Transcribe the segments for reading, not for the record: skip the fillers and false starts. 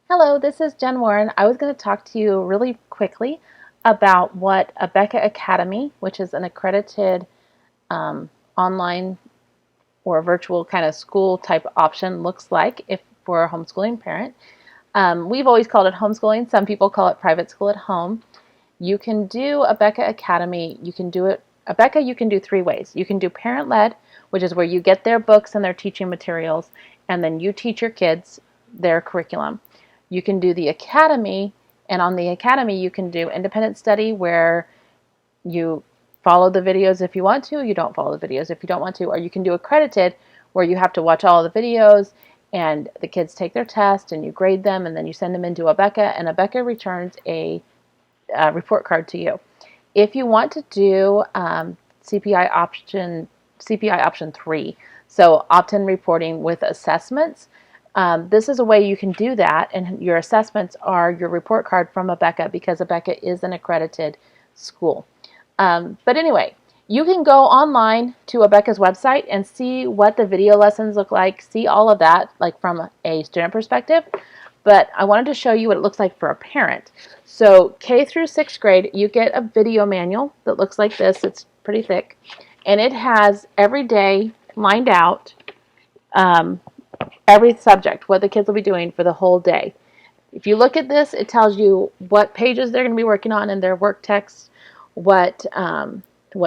Hello, this is Jen Warren. I was going to talk to you really quickly about what ABeka Academy, which is an accredited online or virtual kind of school type option, looks like if for a homeschooling parent. We've always called it homeschooling. Some people call it private school at home. You can do ABeka Academy. You can do it. ABeka, you can do three ways. You can do parent-led, which is where you get their books and their teaching materials, and then you teach your kids their curriculum. You can do the academy, and on the academy you can do independent study where you follow the videos if you want to, you don't follow the videos if you don't want to, or you can do accredited where you have to watch all the videos and the kids take their test and you grade them and then you send them into ABeka and ABeka returns a report card to you. If you want to do CPI option 3, so opt-in reporting with assessments, this is a way you can do that, and your assessments are your report card from ABeka because ABeka is an accredited school. But anyway, you can go online to ABeka's website and see what the video lessons look like, see all of that like from a student perspective. But I wanted to show you what it looks like for a parent. So K through 6th grade, you get a video manual that looks like this. It's pretty thick. And it has every day lined out every subject, what the kids will be doing for the whole day. If you look at this, it tells you what pages they're going to be working on in their work text, what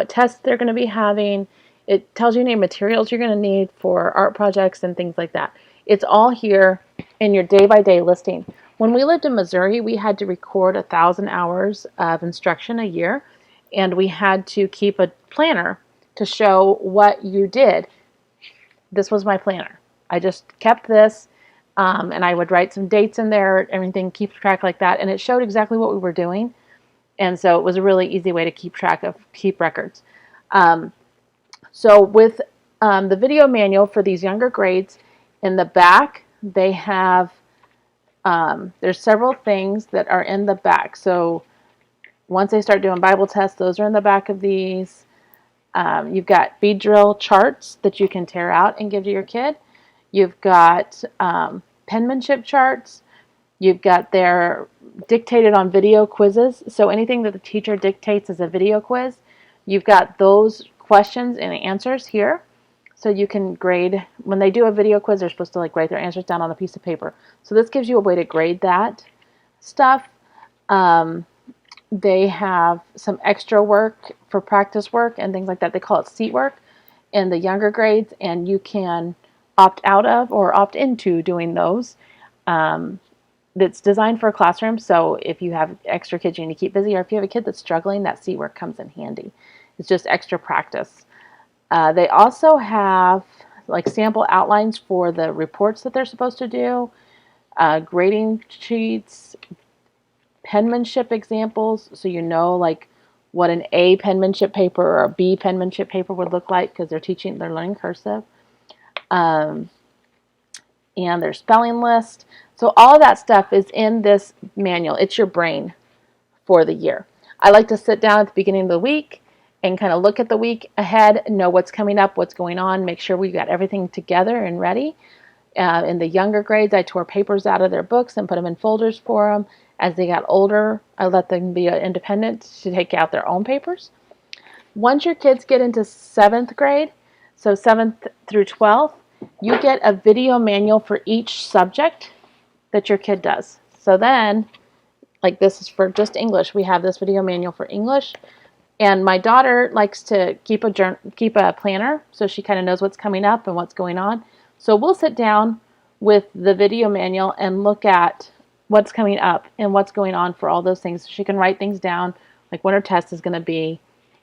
tests they're going to be having. It tells you any materials you're going to need for art projects and things like that. It's all here in your day-by-day listing. When we lived in Missouri, we had to record 1,000 hours of instruction a year, and we had to keep a planner to show what you did. This was my planner. I just kept this, and I would write some dates in there, everything keeps track like that, and it showed exactly what we were doing, and so it was a really easy way to keep records. So with the video manual for these younger grades, in the back, they have, there's several things that are in the back. So once they start doing Bible tests, those are in the back of these. You've got bead drill charts that you can tear out and give to your kid. You've got penmanship charts. You've got their dictated on video quizzes. So anything that the teacher dictates is a video quiz. You've got those questions and answers here. So you can grade. When they do a video quiz, they're supposed to like write their answers down on a piece of paper. So this gives you a way to grade that stuff. They have some extra work for practice work and things like that. They call it seat work in the younger grades, and you can opt out of or opt into doing those. That's designed for a classroom, so if you have extra kids you need to keep busy, or if you have a kid that's struggling, that seat work comes in handy. It's just extra practice. They also have like sample outlines for the reports that they're supposed to do, grading sheets, penmanship examples, so you know like what an A penmanship paper or a B penmanship paper would look like because they're learning cursive. And their spelling list. So all of that stuff is in this manual. It's your brain for the year. I like to sit down at the beginning of the week and kind of look at the week ahead, know what's coming up, what's going on, make sure we've got everything together and ready. In the younger grades, I tore papers out of their books and put them in folders for them. As they got older, I let them be independent to take out their own papers. Once your kids get into 7th grade, so 7th through 12th, you get a video manual for each subject that your kid does. So then, like this is for just English, we have this video manual for English. And my daughter likes to keep a planner so she kind of knows what's coming up and what's going on. So we'll sit down with the video manual and look at what's coming up and what's going on for all those things. So she can write things down, like when her test is going to be,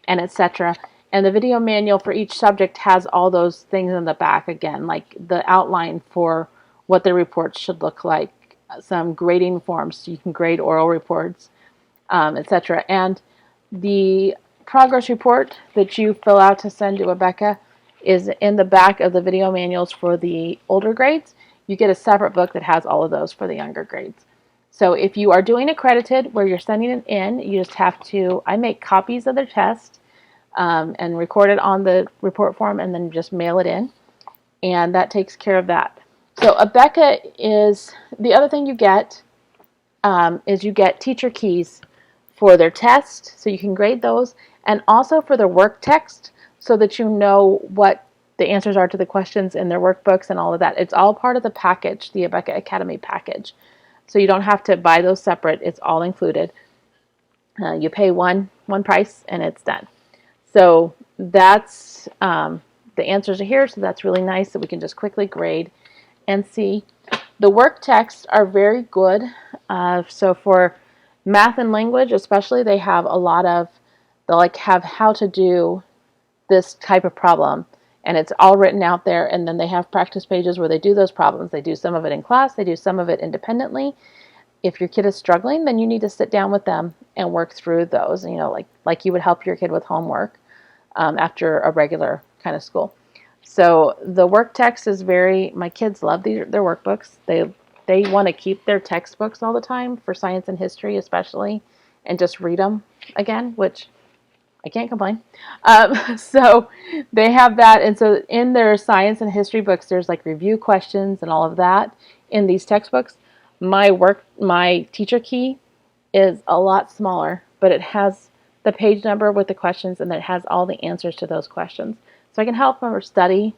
and etc. And the video manual for each subject has all those things in the back again, like the outline for what the reports should look like, some grading forms so you can grade oral reports, etc. And the progress report that you fill out to send to ABeka is in the back of the video manuals for the older grades. You get a separate book that has all of those for the younger grades. So if you are doing accredited where you're sending it in, you just have to, I make copies of their test and record it on the report form and then just mail it in. And that takes care of that. So ABeka is, the other thing you get is you get teacher keys for their test, so you can grade those, and also for their work text, so that you know what the answers are to the questions in their workbooks and all of that. It's all part of the package, the ABeka Academy package. So you don't have to buy those separate. It's all included. You pay one price and it's done. So that's the answers are here. So that's really nice that we can just quickly grade and see. The work texts are very good. So for math and language, especially, they have a lot of, they'll like have how to do this type of problem, and it's all written out there. And then they have practice pages where they do those problems. They do some of it in class. They do some of it independently. If your kid is struggling, then you need to sit down with them and work through those. You know, like you would help your kid with homework after a regular kind of school. So the work text is very, my kids love their workbooks. They want to keep their textbooks all the time for science and history especially, and just read them again, which I can't complain. So they have that. And so in their science and history books, there's like review questions and all of that in these textbooks. My teacher key is a lot smaller, but it has the page number with the questions, and it has all the answers to those questions. So I can help them study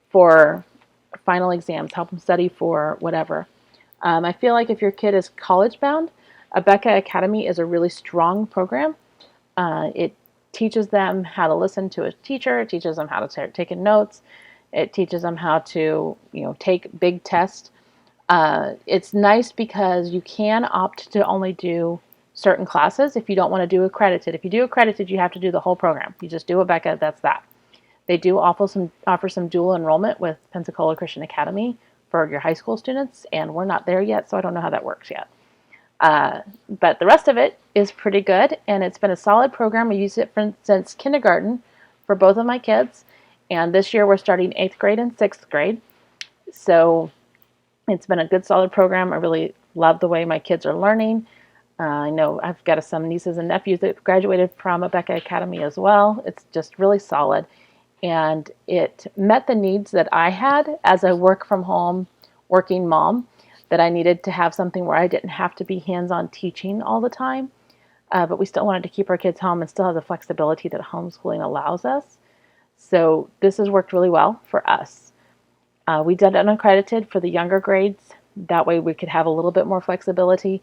for final exams, help them study for whatever. I feel like if your kid is college bound, ABeka Academy is a really strong program. It teaches them how to listen to a teacher. It teaches them how to start taking notes. It teaches them how to, take big tests. It's nice because you can opt to only do certain classes if you don't want to do accredited. If you do accredited, you have to do the whole program. You just do ABeka, that's that. They do offer some dual enrollment with Pensacola Christian Academy for your high school students, and we're not there yet, so I don't know how that works yet. But the rest of it is pretty good, and it's been a solid program. I used it since kindergarten for both of my kids, and this year we're starting 8th grade and 6th grade. So it's been a good, solid program. I really love the way my kids are learning. I know I've got some nieces and nephews that graduated from ABeka Academy as well. It's just really solid. And it met the needs that I had as a work-from-home working mom, that I needed to have something where I didn't have to be hands-on teaching all the time. But we still wanted to keep our kids home and still have the flexibility that homeschooling allows us. So this has worked really well for us. We did unaccredited for the younger grades. That way we could have a little bit more flexibility.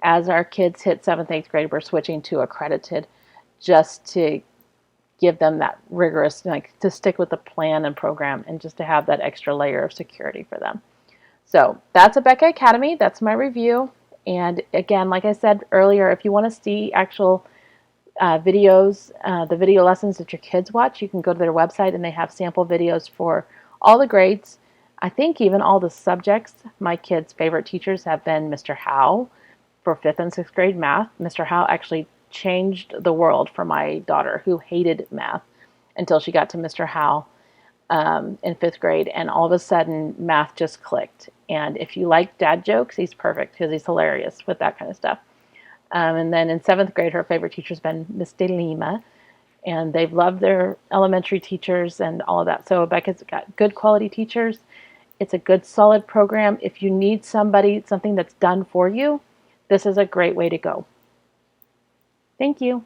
As our kids hit 7th, 8th grade, we're switching to accredited just to give them that rigorous, to stick with the plan and program, and just to have that extra layer of security for them. So that's ABeka Academy. That's my review. And again, like I said earlier, if you want to see actual videos, the video lessons that your kids watch, you can go to their website, and they have sample videos for all the grades. I think even all the subjects. My kids' favorite teachers have been Mr. Howe for 5th and 6th grade math. Mr. Howe actually changed the world for my daughter, who hated math until she got to Mr. Howe in 5th grade, and all of a sudden math just clicked. And if you like dad jokes, he's perfect because he's hilarious with that kind of stuff. And then in 7th grade, her favorite teacher's been Miss De Lima, and they've loved their elementary teachers and all of that. So ABeka's got good quality teachers. It's a good, solid program. If you need something that's done for you, this is a great way to go. Thank you.